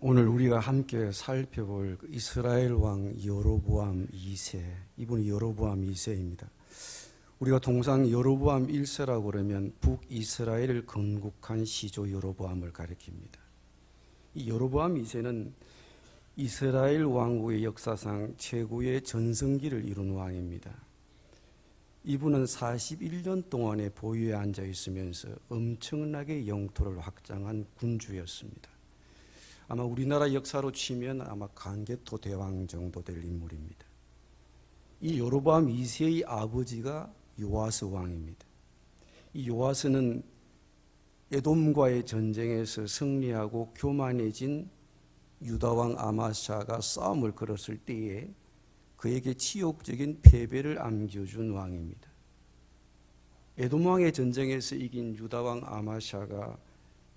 오늘 우리가 함께 살펴볼 이스라엘 왕 여로보암 2세, 이분이 여로보암 2세입니다. 우리가 통상 여로보암 1세라고 그러면 북이스라엘을 건국한 시조 여로보암을 가리킵니다. 이 여로보암 2세는 이스라엘 왕국의 역사상 최고의 전성기를 이룬 왕입니다. 이분은 41년 동안의 보위에 앉아 있으면서 엄청나게 영토를 확장한 군주였습니다. 아마 우리나라 역사로 치면 아마 강개토 대왕 정도 될 인물입니다. 이 여로보암 2세의 아버지가 요아스 왕입니다. 이 요아스는 에돔과의 전쟁에서 승리하고 교만해진 유다왕 아마샤가 싸움을 걸었을 때에 그에게 치욕적인 패배를 안겨준 왕입니다. 에돔왕의 전쟁에서 이긴 유다왕 아마샤가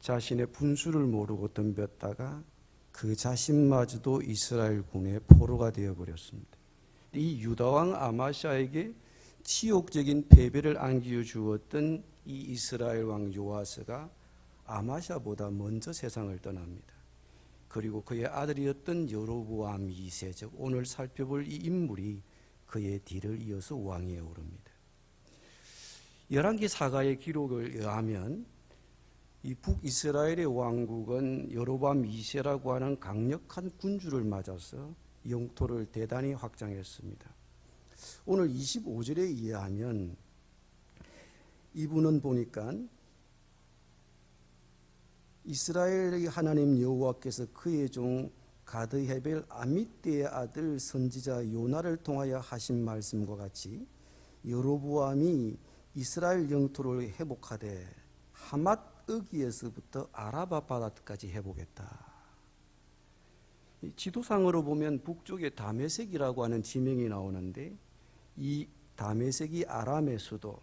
자신의 분수를 모르고 덤볐다가 그 자신마저도 이스라엘 군의 포로가 되어버렸습니다. 이 유다왕 아마샤에게 치욕적인 패배를 안겨주었던 이 이스라엘 왕 요아스가 아마샤보다 먼저 세상을 떠납니다. 그리고 그의 아들이었던 여로보암 2세, 즉 오늘 살펴볼 이 인물이 그의 뒤를 이어서 왕위에 오릅니다. 열왕기 사가의 기록을 의하면 이 북이스라엘의 왕국은 여로보암 2세라고 하는 강력한 군주를 맞아서 영토를 대단히 확장했습니다. 오늘 25절에 의하면 이분은 보니까 이스라엘의 하나님 여호와께서 그의 종 가드헤벨 아미떼의 아들 선지자 요나를 통하여 하신 말씀과 같이 여로보암이 이스라엘 영토를 회복하되 하맛 어기에서부터 아라바 바다까지 회복했다. 지도상으로 보면 북쪽에 다메섹이라고 하는 지명이 나오는데 이 다메섹이 아람의 수도,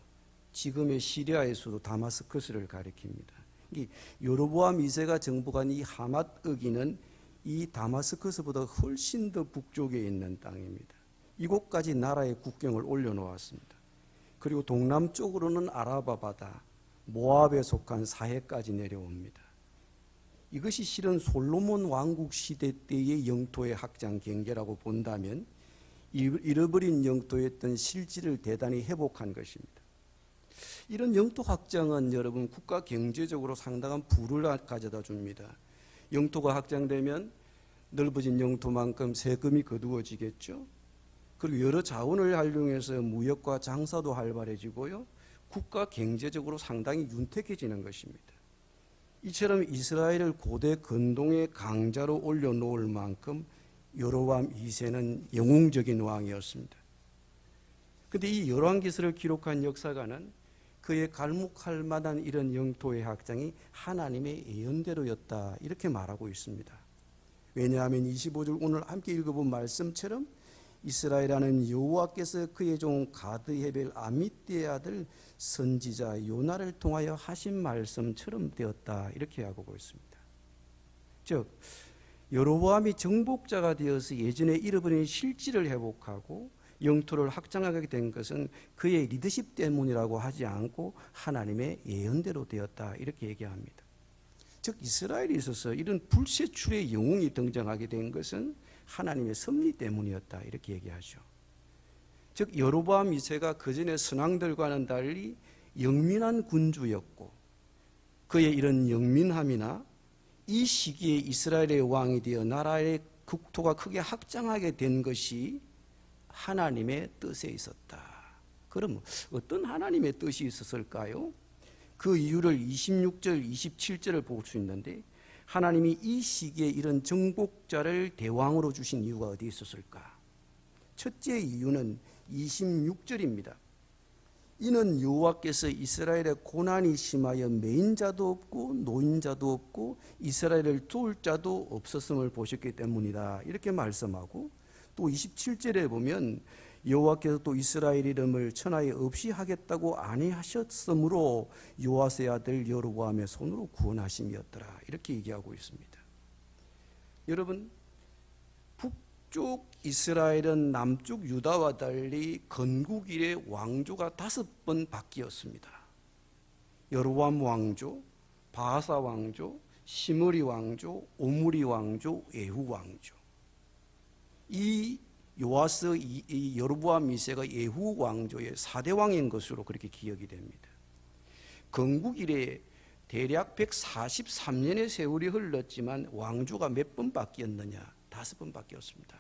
지금의 시리아의 수도 다마스커스를 가리킵니다. 여로보암 2세가 정복한 이 하맛 어기는 이 다마스커스보다 훨씬 더 북쪽에 있는 땅입니다. 이곳까지 나라의 국경을 올려놓았습니다. 그리고 동남쪽으로는 아라바 바다, 모압에 속한 사해까지 내려옵니다. 이것이 실은 솔로몬 왕국 시대 때의 영토의 확장 경계라고 본다면 잃어버린 영토였던 실지를 대단히 회복한 것입니다. 이런 영토 확장은 여러분 국가 경제적으로 상당한 부를 가져다 줍니다. 영토가 확장되면 넓어진 영토만큼 세금이 거두어지겠죠. 그리고 여러 자원을 활용해서 무역과 장사도 활발해지고요. 국가 경제적으로 상당히 윤택해지는 것입니다. 이처럼 이스라엘을 고대 근동의 강자로 올려놓을 만큼 여로보암 2세는 영웅적인 왕이었습니다. 그런데 이 열왕기서를 기록한 역사가는 그의 갈목할 만한 이런 영토의 확장이 하나님의 예언대로였다 이렇게 말하고 있습니다. 왜냐하면 25절 오늘 함께 읽어본 말씀처럼 이스라엘하는 여호와께서 그의 종 가드헤벨 아미떼의 아들 선지자 요나를 통하여 하신 말씀처럼 되었다 이렇게 하고 있습니다. 즉 여로보암이 정복자가 되어서 예전에 잃어버린 실지를 회복하고 영토를 확장하게 된 것은 그의 리더십 때문이라고 하지 않고 하나님의 예언대로 되었다 이렇게 얘기합니다. 즉 이스라엘에 있어서 이런 불세출의 영웅이 등장하게 된 것은 하나님의 섭리 때문이었다 이렇게 얘기하죠. 즉 여로보암 2세가 그전의 선왕들과는 달리 영민한 군주였고 그의 이런 영민함이나 이 시기에 이스라엘의 왕이 되어 나라의 국토가 크게 확장하게 된 것이 하나님의 뜻에 있었다. 그럼 어떤 하나님의 뜻이 있었을까요? 그 이유를 26절, 27절을 볼 수 있는데 하나님이 이 시기에 이런 정복자를 대왕으로 주신 이유가 어디 있었을까? 첫째 이유는 26절입니다. 이는 여호와께서 이스라엘의 고난이 심하여 매인자도 없고 노인자도 없고 이스라엘을 도울 자도 없었음을 보셨기 때문이다 이렇게 말씀하고 또 27절에 보면 여호와께서 또 이스라엘 이름을 천하에 없이 하겠다고 아니하셨으므로 요아스의 아들 여로보암의 손으로 구원하심이었더라 이렇게 얘기하고 있습니다. 여러분 북쪽 이스라엘은 남쪽 유다와 달리 건국 이래 왕조가 5번 바뀌었습니다. 여로보암 왕조, 바하사 왕조, 시므리 왕조, 오므리 왕조, 예후 왕조. 이 요아스 이 여로보암 2세가 예후 왕조의 4대 왕인 것으로 그렇게 기억이 됩니다. 건국 이래 대략 143년의 세월이 흘렀지만 왕조가 몇 번 바뀌었느냐? 5번 바뀌었습니다.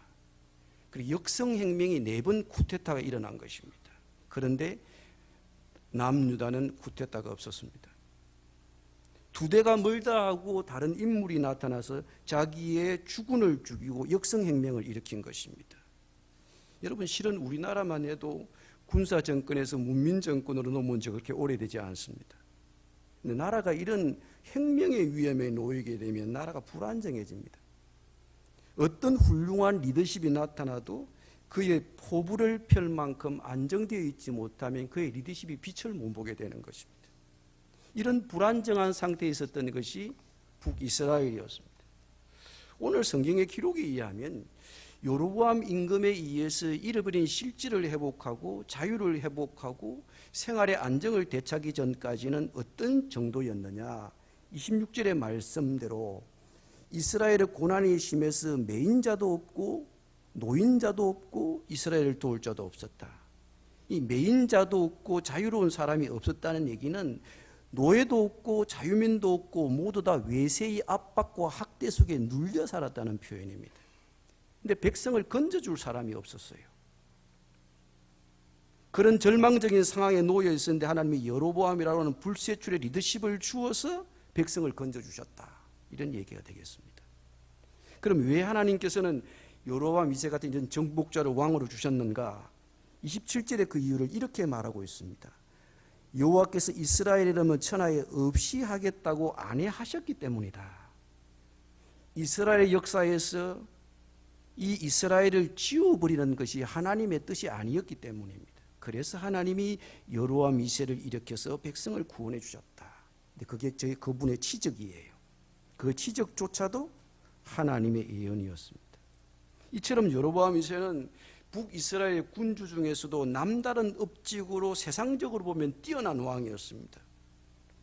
그리고 역성혁명이 4번 쿠데타가 일어난 것입니다. 그런데 남유다는 쿠데타가 없었습니다. 두 대가 멀다 하고 다른 인물이 나타나서 자기의 주군을 죽이고 역성혁명을 일으킨 것입니다. 여러분, 실은 우리나라만 해도 군사정권에서 문민정권으로 넘어온 지 그렇게 오래되지 않습니다. 근데 나라가 이런 혁명의 위험에 놓이게 되면 나라가 불안정해집니다. 어떤 훌륭한 리더십이 나타나도 그의 포부를 펼 만큼 안정되어 있지 못하면 그의 리더십이 빛을 못 보게 되는 것입니다. 이런 불안정한 상태에 있었던 것이 북이스라엘이었습니다. 오늘 성경의 기록에 의하면 여로보암 임금에 의해서 잃어버린 실질을 회복하고 자유를 회복하고 생활의 안정을 되찾기 전까지는 어떤 정도였느냐? 26절의 말씀대로 이스라엘의 고난이 심해서 매인자도 없고 노인자도 없고 이스라엘을 도울 자도 없었다. 이 매인자도 없고 자유로운 사람이 없었다는 얘기는 노예도 없고 자유민도 없고 모두 다 외세의 압박과 학대 속에 눌려 살았다는 표현입니다. 근데 백성을 건져줄 사람이 없었어요. 그런 절망적인 상황에 놓여 있었는데 하나님이 여로보암이라고 하는 불세출의 리더십을 주어서 백성을 건져주셨다. 이런 얘기가 되겠습니다. 그럼 왜 하나님께서는 여로보암 2세 같은 이런 정복자를 왕으로 주셨는가? 27절에 그 이유를 이렇게 말하고 있습니다. 여호와께서 이스라엘이라면 천하에 없이 하겠다고 안해하셨기 때문이다. 이스라엘의 역사에서 이 이스라엘을 지워버리는 것이 하나님의 뜻이 아니었기 때문입니다. 그래서 하나님이 여로보암 2세를 일으켜서 백성을 구원해 주셨다. 근데 그게 그분의 치적이에요. 그 치적조차도 하나님의 예언이었습니다. 이처럼 여로보암 2세는 북이스라엘 군주 중에서도 남다른 업직으로 세상적으로 보면 뛰어난 왕이었습니다.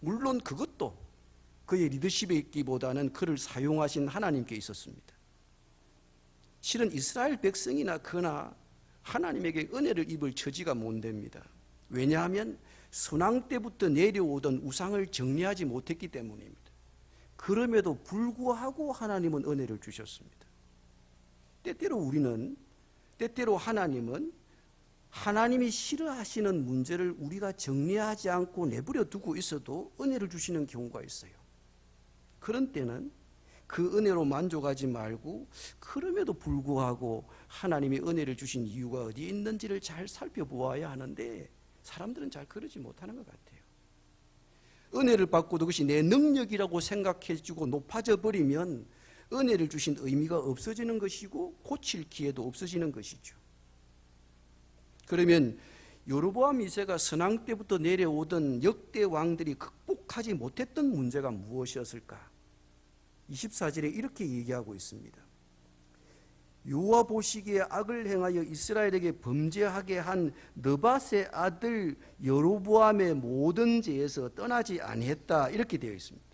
물론 그것도 그의 리더십에 있기보다는 그를 사용하신 하나님께 있었습니다. 실은 이스라엘 백성이나 그나 하나님에게 은혜를 입을 처지가 못 됩니다. 왜냐하면 선왕 때부터 내려오던 우상을 정리하지 못했기 때문입니다. 그럼에도 불구하고 하나님은 은혜를 주셨습니다. 때때로 하나님은 하나님이 싫어하시는 문제를 우리가 정리하지 않고 내버려 두고 있어도 은혜를 주시는 경우가 있어요. 그런 때는 그 은혜로 만족하지 말고 그럼에도 불구하고 하나님이 은혜를 주신 이유가 어디에 있는지를 잘 살펴보아야 하는데 사람들은 잘 그러지 못하는 것 같아요. 은혜를 받고도 그것이 내 능력이라고 생각해주고 높아져 버리면 은혜를 주신 의미가 없어지는 것이고 고칠 기회도 없어지는 것이죠. 그러면 여로보암 2세가 선왕 때부터 내려오던 역대 왕들이 극복하지 못했던 문제가 무엇이었을까? 24절에 이렇게 얘기하고 있습니다. 여호와 보시기에 악을 행하여 이스라엘에게 범죄하게 한 느밧의 아들 여로보암의 모든 죄에서 떠나지 아니했다. 이렇게 되어 있습니다.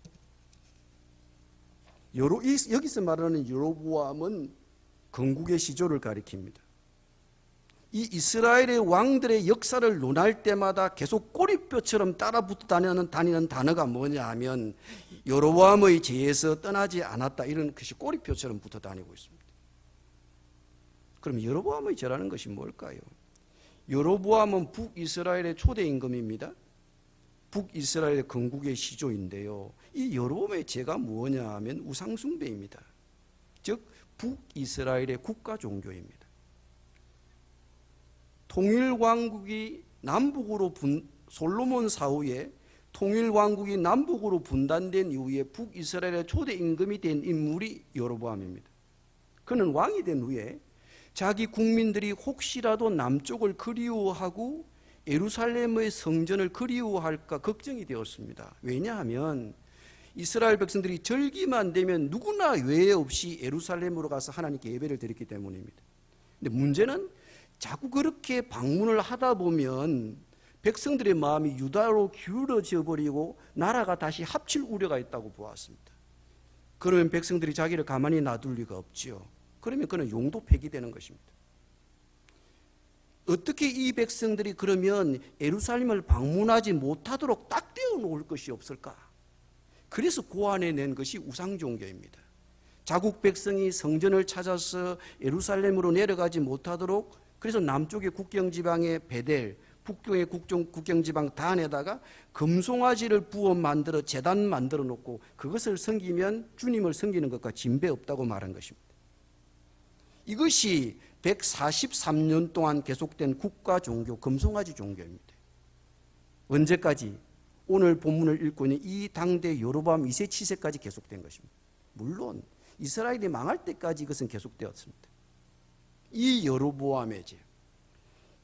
여기서 말하는 여로보암은 건국의 시조를 가리킵니다. 이 이스라엘의 왕들의 역사를 논할 때마다 계속 꼬리뼈처럼 따라붙어 다니는 단어가 뭐냐 하면 여로보암의 죄에서 떠나지 않았다. 이런 것이 꼬리뼈처럼 붙어 다니고 있습니다. 그럼 여로보암의 죄라는 것이 뭘까요? 여로보암은 북이스라엘의 초대 임금입니다. 북이스라엘의 건국의 시조인데요. 이 여로보암의 죄가 뭐냐 하면 우상숭배입니다. 즉 북이스라엘의 국가 종교입니다. 통일왕국이 남북으로 솔로몬 사후에 통일왕국이 남북으로 분단된 이후에 북이스라엘의 초대 임금이 된 인물이 여로보암입니다. 그는 왕이 된 후에 자기 국민들이 혹시라도 남쪽을 그리워하고 예루살렘의 성전을 그리워할까 걱정이 되었습니다. 왜냐하면 이스라엘 백성들이 절기만 되면 누구나 외에 없이 예루살렘으로 가서 하나님께 예배를 드렸기 때문입니다. 근데 문제는 자꾸 그렇게 방문을 하다 보면 백성들의 마음이 유다로 기울어져 버리고 나라가 다시 합칠 우려가 있다고 보았습니다. 그러면 백성들이 자기를 가만히 놔둘 리가 없지요. 그러면 그는 용도 폐기되는 것입니다. 어떻게 이 백성들이 그러면 예루살렘을 방문하지 못하도록 딱 떼어 놓을 것이 없을까? 그래서 고안해낸 것이 우상종교입니다. 자국 백성이 성전을 찾아서 예루살렘으로 내려가지 못하도록, 그래서 남쪽의 국경지방의 베델, 북쪽의 국경지방 단에다가 금송아지를 부어 만들어 제단 만들어 놓고 그것을 섬기면 주님을 섬기는 것과 진배 없다고 말한 것입니다. 이것이 143년 동안 계속된 국가 종교, 금송아지 종교입니다. 언제까지? 오늘 본문을 읽고 있는 이 당대 여로보암 2세 7세까지 계속된 것입니다. 물론 이스라엘이 망할 때까지 이것은 계속되었습니다. 이 여로보암의 죄,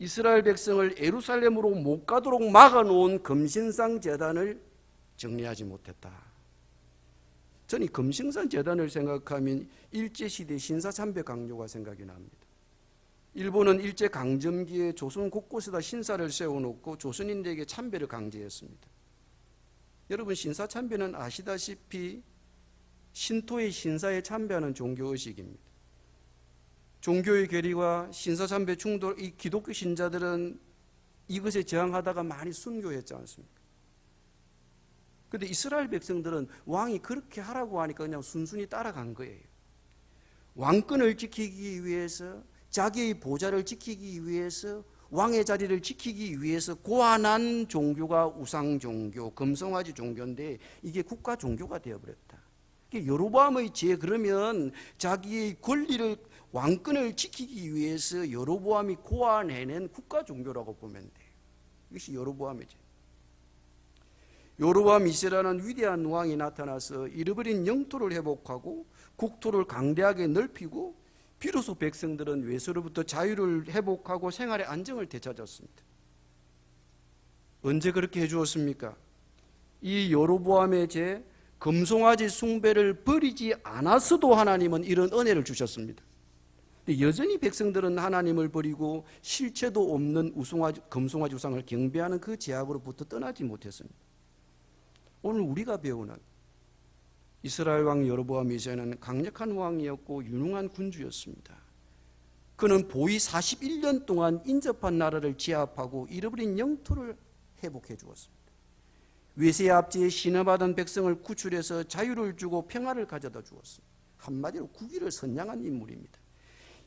이스라엘 백성을 예루살렘으로 못 가도록 막아놓은 금신상 제단을 정리하지 못했다. 저는 이 금신상 제단을 생각하면 일제시대 신사참배 강요가 생각이 납니다. 일본은 일제강점기에 조선 곳곳에다 신사를 세워놓고 조선인들에게 참배를 강제했습니다. 여러분, 신사참배는 아시다시피 신토의 신사에 참배하는 종교의식입니다. 종교의 괴리와 신사참배 충돌, 이 기독교 신자들은 이것에 저항하다가 많이 순교했지 않습니까? 그런데 이스라엘 백성들은 왕이 그렇게 하라고 하니까 그냥 순순히 따라간 거예요. 왕권을 지키기 위해서, 자기의 보좌를 지키기 위해서, 왕의 자리를 지키기 위해서 고안한 종교가 우상종교, 금송아지 종교인데 이게 국가 종교가 되어버렸다. 여로보암의 죄, 그러면 자기의 권리를, 왕권을 지키기 위해서 여로보암이 고안해낸 국가 종교라고 보면 돼요. 이것이 여로보암의 죄. 여로보암 2세라는 위대한 왕이 나타나서 잃어버린 영토를 회복하고 국토를 강대하게 넓히고 비로소 백성들은 외세로부터 자유를 회복하고 생활의 안정을 되찾았습니다. 언제 그렇게 해주었습니까? 이 여로보암의 죄, 금송아지 숭배를 버리지 않았어도 하나님은 이런 은혜를 주셨습니다. 여전히 백성들은 하나님을 버리고 실체도 없는 금송아지 우상을 경배하는 그 죄악으로부터 떠나지 못했습니다. 오늘 우리가 배우는 이스라엘 왕 여로보암 2세는 강력한 왕이었고 유능한 군주였습니다. 그는 보위 41년 동안 인접한 나라를 제압하고 잃어버린 영토를 회복해 주었습니다. 외세 압제에 신음하던 백성을 구출해서 자유를 주고 평화를 가져다 주었습니다. 한마디로 국위를 선양한 인물입니다.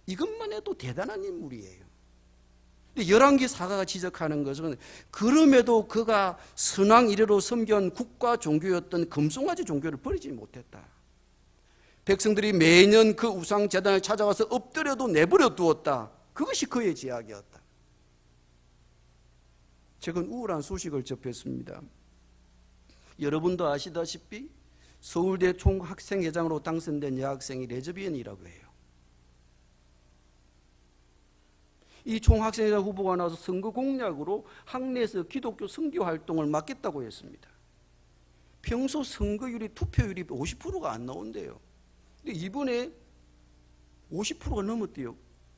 이것만 해도 대단한 인물이에요. 근데 열왕기 사가가 지적하는 것은 그럼에도 그가 선왕 이래로 섬겨온 국가 종교였던 금송아지 종교를 버리지 못했다. 백성들이 매년 그 우상 제단을 찾아가서 엎드려도 내버려 두었다. 그것이 그의 죄악이었다. 최근 우울한 소식을 접했습니다. 여러분도 아시다시피 서울대 총학생회장으로 당선된 여학생이 레즈비언이라고 해요. 이 총학생회장 후보가 나와서 선거 공약으로 학내에서 기독교 선교 활동을 맡겠다고 했습니다. 평소 선거율이, 투표율이 50%가 안 나온대요. 근데 이번에 50%가 넘었대요.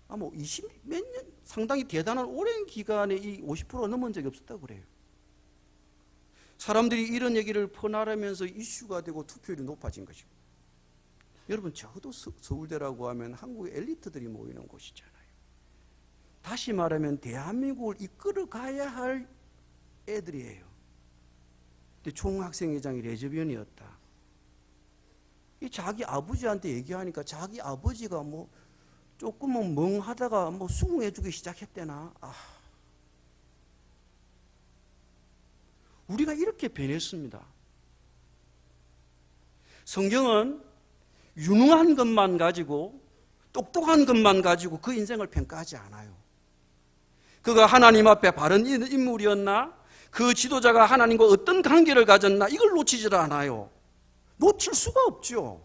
아마 20 몇 년, 상당히 대단한 오랜 기간에 이 50%가 넘은 적이 없었다고 그래요. 사람들이 이런 얘기를 퍼나르면서 이슈가 되고 투표율이 높아진 것이고. 여러분, 저도 서울대라고 하면 한국의 엘리트들이 모이는 곳이잖아요. 다시 말하면 대한민국을 이끌어 가야 할 애들이에요. 근데 총학생회장이 레즈비언이었다. 이 자기 아버지한테 얘기하니까 자기 아버지가 뭐 조금은 멍하다가 뭐 수긍해주기 시작했대나. 우리가 이렇게 변했습니다. 성경은 유능한 것만 가지고, 똑똑한 것만 가지고 그 인생을 평가하지 않아요. 그가 하나님 앞에 바른 인물이었나? 그 지도자가 하나님과 어떤 관계를 가졌나? 이걸 놓치질 않아요. 놓칠 수가 없죠.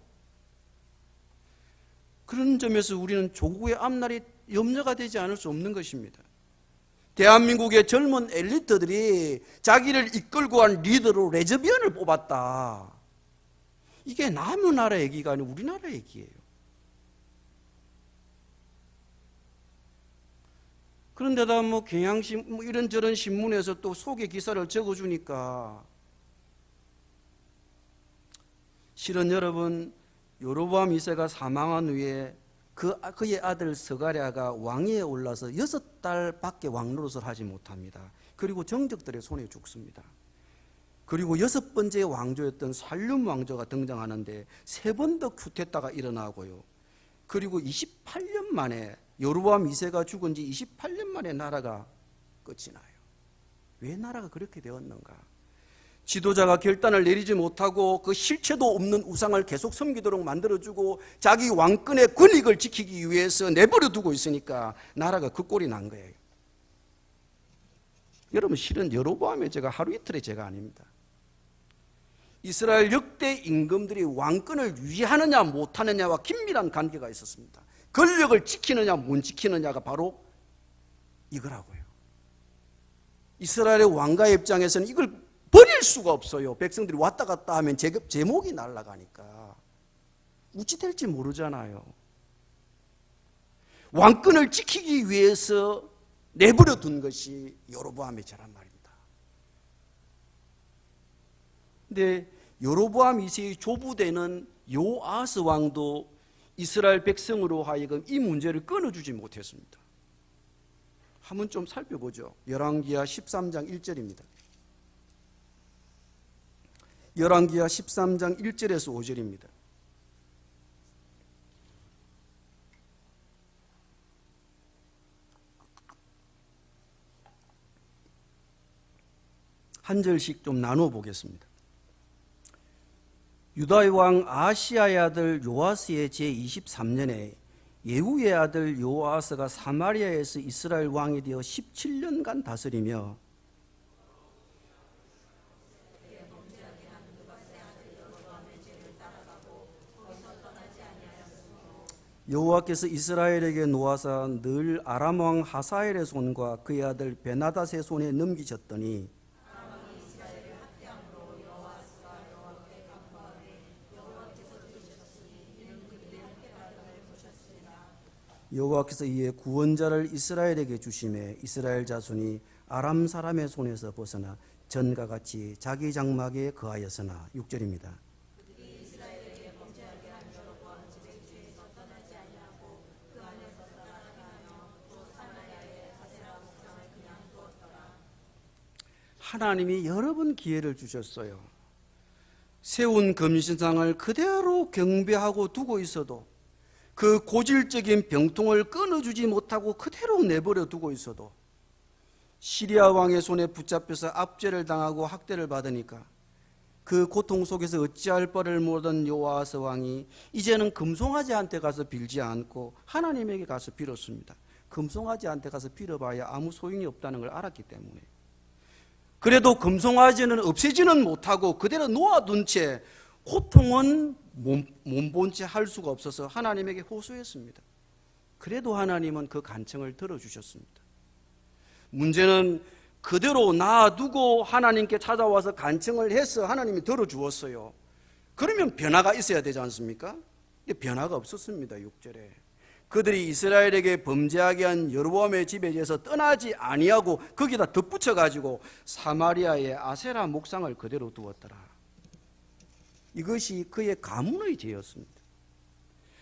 그런 점에서 우리는 조국의 앞날이 염려가 되지 않을 수 없는 것입니다. 대한민국의 젊은 엘리트들이 자기를 이끌고 한 리더로 레즈비언을 뽑았다. 이게 남의 나라 얘기가 아니고 우리나라 얘기예요. 그런데다 뭐 경향신 뭐 이런저런 신문에서 또 소개 기사를 적어주니까, 실은 여러분, 여로보암 2세가 사망한 후에 그의 아들 스가랴가 왕위에 올라서 6달밖에 왕노릇을 하지 못합니다. 그리고 정적들의 손에 죽습니다. 그리고 6번째 왕조였던 살룸 왕조가 등장하는데 3번 더 쿠데타가 일어나고요. 그리고 28년 만에 여로보암 2세가 죽은 지 28년 만에 나라가 끝이 나요. 왜 나라가 그렇게 되었는가? 지도자가 결단을 내리지 못하고 그 실체도 없는 우상을 계속 섬기도록 만들어주고 자기 왕권의 권익을 지키기 위해서 내버려 두고 있으니까 나라가 그 꼴이 난 거예요. 여러분, 실은 여로보암의 죄가 하루 이틀의 죄가 아닙니다. 이스라엘 역대 임금들이 왕권을 유지하느냐 못하느냐와 긴밀한 관계가 있었습니다. 권력을 지키느냐 못 지키느냐가 바로 이거라고요. 이스라엘의 왕가의 입장에서는 이걸 버릴 수가 없어요. 백성들이 왔다 갔다 하면 제목이 날아가니까 우찌될지 모르잖아요. 왕권을 지키기 위해서 내버려 둔 것이 여로보암의 죄란 말입니다. 근데 여로보암 2세의 조부되는 요아스 왕도 이스라엘 백성으로 하여금 이 문제를 끊어주지 못했습니다. 한번 좀 살펴보죠. 열왕기하 13장 1절입니다. 열왕기하 13장 1절에서 5절입니다. 한 절씩 좀 나눠 보겠습니다. 유다의 왕 아하시아의 아들 요아스의 제23년에 예후의 아들 요아스가 사마리아에서 이스라엘 왕이 되어 17년간 다스리며 여호와께서 이스라엘에게 놓아사 늘 아람 왕 하사엘의 손과 그의 아들 베나닷의 손에 넘기셨더니 여호와께서 이에 구원자를 이스라엘에게 주심에 이스라엘 자손이 아람 사람의 손에서 벗어나 전과 같이 자기 장막에 거하였으나 6절입니다. 하나님이 여러 번 기회를 주셨어요. 세운 금신상을 그대로 경배하고 두고 있어도 그 고질적인 병통을 끊어주지 못하고 그대로 내버려 두고 있어도 시리아 왕의 손에 붙잡혀서 압제를 당하고 학대를 받으니까 그 고통 속에서 어찌할 바를 모르던 요아스 왕이 이제는 금송아지한테 가서 빌지 않고 하나님에게 가서 빌었습니다. 금송아지한테 가서 빌어봐야 아무 소용이 없다는 걸 알았기 때문에. 그래도 금송아지는 없애지는 못하고 그대로 놓아둔 채 고통은 몸본 채 할 수가 없어서 하나님에게 호소했습니다. 그래도 하나님은 그 간청을 들어주셨습니다. 문제는 그대로 놔두고 하나님께 찾아와서 간청을 해서 하나님이 들어주었어요. 그러면 변화가 있어야 되지 않습니까? 변화가 없었습니다. 6절에 그들이 이스라엘에게 범죄하게 한 여로보암의 집에서 떠나지 아니하고 거기다 덧붙여가지고 사마리아의 아세라 목상을 그대로 두었더라. 이것이 그의 가문의 죄였습니다.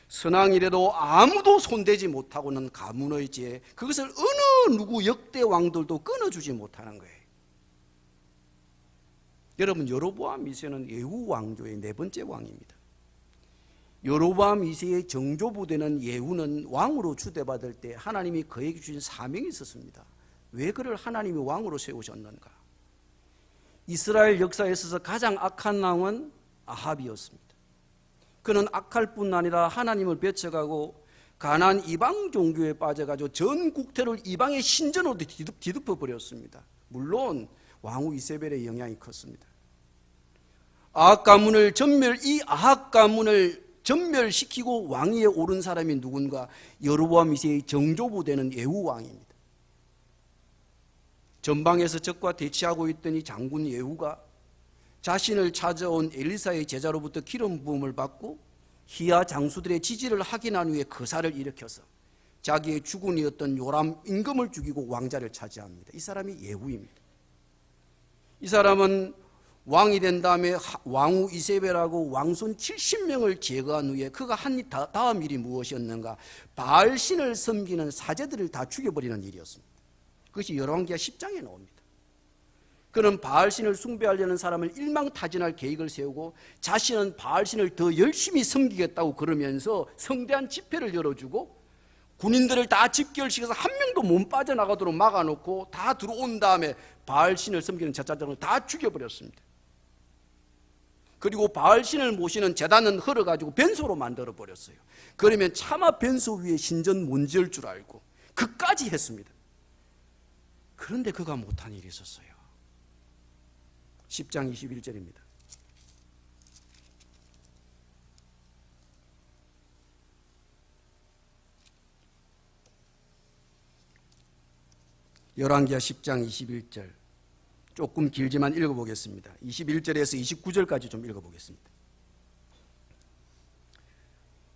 선왕이라도 아무도 손대지 못하고는 가문의 죄, 그것을 어느 누구 역대 왕들도 끊어주지 못하는 거예요. 여러분, 여로보암 2세는 예후 왕조의 4번째 왕입니다. 여로보암 2세의 정조부되는 예후는 왕으로 추대받을 때 하나님이 그에게 주신 사명이 있었습니다. 왜 그를 하나님이 왕으로 세우셨는가? 이스라엘 역사에 있어서 가장 악한 왕은 아합이었습니다. 그는 악할 뿐 아니라 하나님을 배척하고 가나안 이방 종교에 빠져가지고 전 국토를 이방의 신전으로 뒤덮어 버렸습니다. 물론 왕후 이세벨의 영향이 컸습니다. 아합 가문을 이 아합 가문을 전멸시키고 왕위에 오른 사람이 누군가? 여로보암 2세의 정조부되는 예후 왕입니다. 전방에서 적과 대치하고 있던 이 장군 예후가 자신을 찾아온 엘리사의 제자로부터 기름 부음을 받고 히야 장수들의 지지를 확인한 후에 거사를 일으켜서 자기의 주군이었던 요람 임금을 죽이고 왕자를 차지합니다. 이 사람이 예후입니다. 이 사람은 왕이 된 다음에 왕후 이세벨하고 왕손 70명을 제거한 후에 그가 한 다음 일이 무엇이었는가? 바알신을 섬기는 사제들을 다 죽여버리는 일이었습니다. 그것이 열왕기하 10장에 나옵니다. 그는 바알신을 숭배하려는 사람을 일망타진할 계획을 세우고 자신은 바알신을 더 열심히 섬기겠다고 그러면서 성대한 집회를 열어주고 군인들을 다 집결시켜서 한 명도 못 빠져나가도록 막아놓고 다 들어온 다음에 바알신을 섬기는 제사장을 다 죽여버렸습니다. 그리고 바알신을 모시는 제단은 헐어가지고 변소로 만들어버렸어요. 그러면 차마 변소 위에 신전 못 지을 줄 알고 그까지 했습니다. 그런데 그가 못한 일이 있었어요. 10장 21절입니다. 열왕기하 10장 21절 조금 길지만 읽어보겠습니다. 21절에서 29절까지 좀 읽어보겠습니다.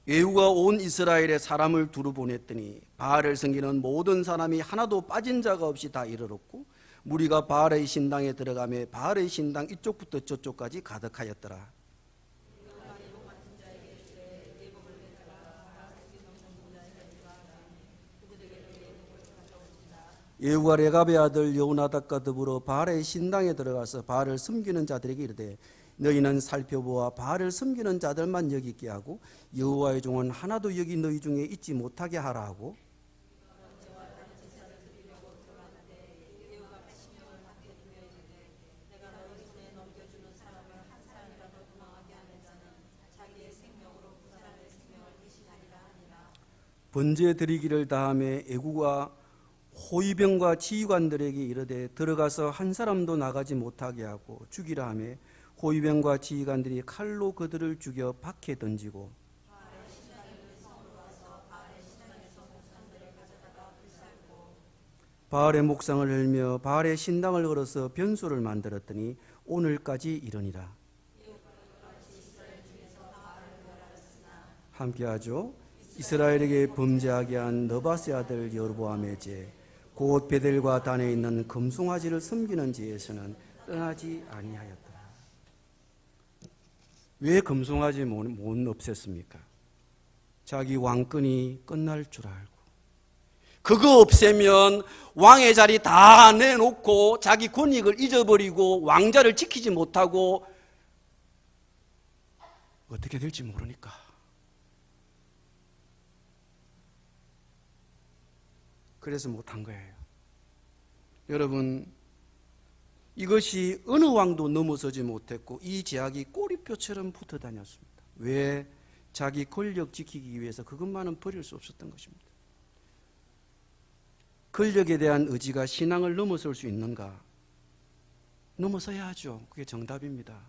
예후가 온 이스라엘에 사람을 두루 보냈더니 바알을 섬기는 모든 사람이 하나도 빠진 자가 없이 다 이르렀고 무리가 바알의 신당에 들어가며 바알의 신당 이쪽부터 저쪽까지 가득하였더라. 예후가 레갑의 아들 여호나답과 더불어 바알의 신당에 들어가서 바알을 섬기는 자들에게 이르되 너희는 살펴보아 바알을 섬기는 자들만 여기 있게 하고 여호와의 종은 하나도 여기 너희 중에 있지 못하게 하라 하고 번제 드리기를 다함에 예후가 호위병과 지휘관들에게 이르되 들어가서 한 사람도 나가지 못하게 하고 죽이라 하며 호위병과 지휘관들이 칼로 그들을 죽여 밖에 던지고 바알의 목상을 흘며 바알의 신당을 걸어서 변소를 만들었더니 오늘까지 이르니라. 함께하죠. 이스라엘에게 범죄하게 한 너바스의 아들 여로보암의 죄 곧 베델과 단에 있는 금송아지를 섬기는 죄에서는 떠나지 아니하였더라. 왜 금송아지 못 없앴습니까? 자기 왕권이 끝날 줄 알고 그거 없애면 왕의 자리 다 내놓고 자기 권익을 잊어버리고 왕자를 지키지 못하고 어떻게 될지 모르니까 그래서 못한 거예요. 여러분, 이것이 어느 왕도 넘어서지 못했고 이 제약이 꼬리표처럼 붙어 다녔습니다. 왜? 자기 권력 지키기 위해서 그것만은 버릴 수 없었던 것입니다. 권력에 대한 의지가 신앙을 넘어설 수 있는가? 넘어서야 하죠. 그게 정답입니다.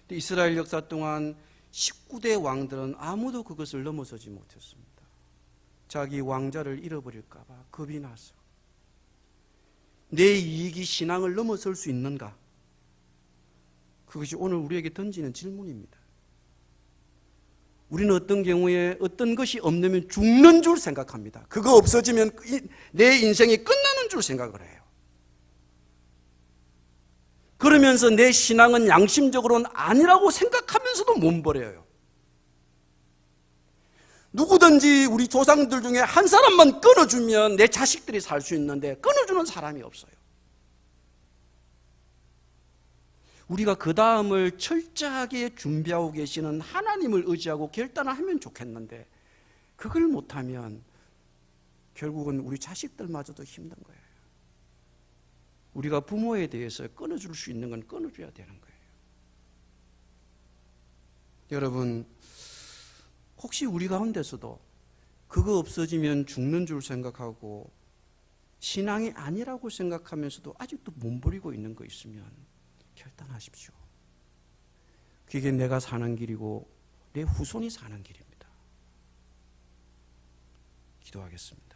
근데 이스라엘 역사 동안 19대 왕들은 아무도 그것을 넘어서지 못했습니다. 자기 왕자를 잃어버릴까 봐 겁이 나서. 내 이익이 신앙을 넘어설 수 있는가? 그것이 오늘 우리에게 던지는 질문입니다. 우리는 어떤 경우에 어떤 것이 없으면 죽는 줄 생각합니다. 그거 없어지면 내 인생이 끝나는 줄 생각을 해요. 그러면서 내 신앙은 양심적으로는 아니라고 생각하면서도 못 버려요. 누구든지 우리 조상들 중에 한 사람만 끊어주면 내 자식들이 살 수 있는데 끊어주는 사람이 없어요. 우리가 그 다음을 철저하게 준비하고 계시는 하나님을 의지하고 결단을 하면 좋겠는데 그걸 못하면 결국은 우리 자식들마저도 힘든 거예요. 우리가 부모에 대해서 끊어줄 수 있는 건 끊어줘야 되는 거예요. 여러분, 혹시 우리 가운데서도 그거 없어지면 죽는 줄 생각하고 신앙이 아니라고 생각하면서도 아직도 몸부리고 있는 거 있으면 결단하십시오. 그게 내가 사는 길이고 내 후손이 사는 길입니다. 기도하겠습니다.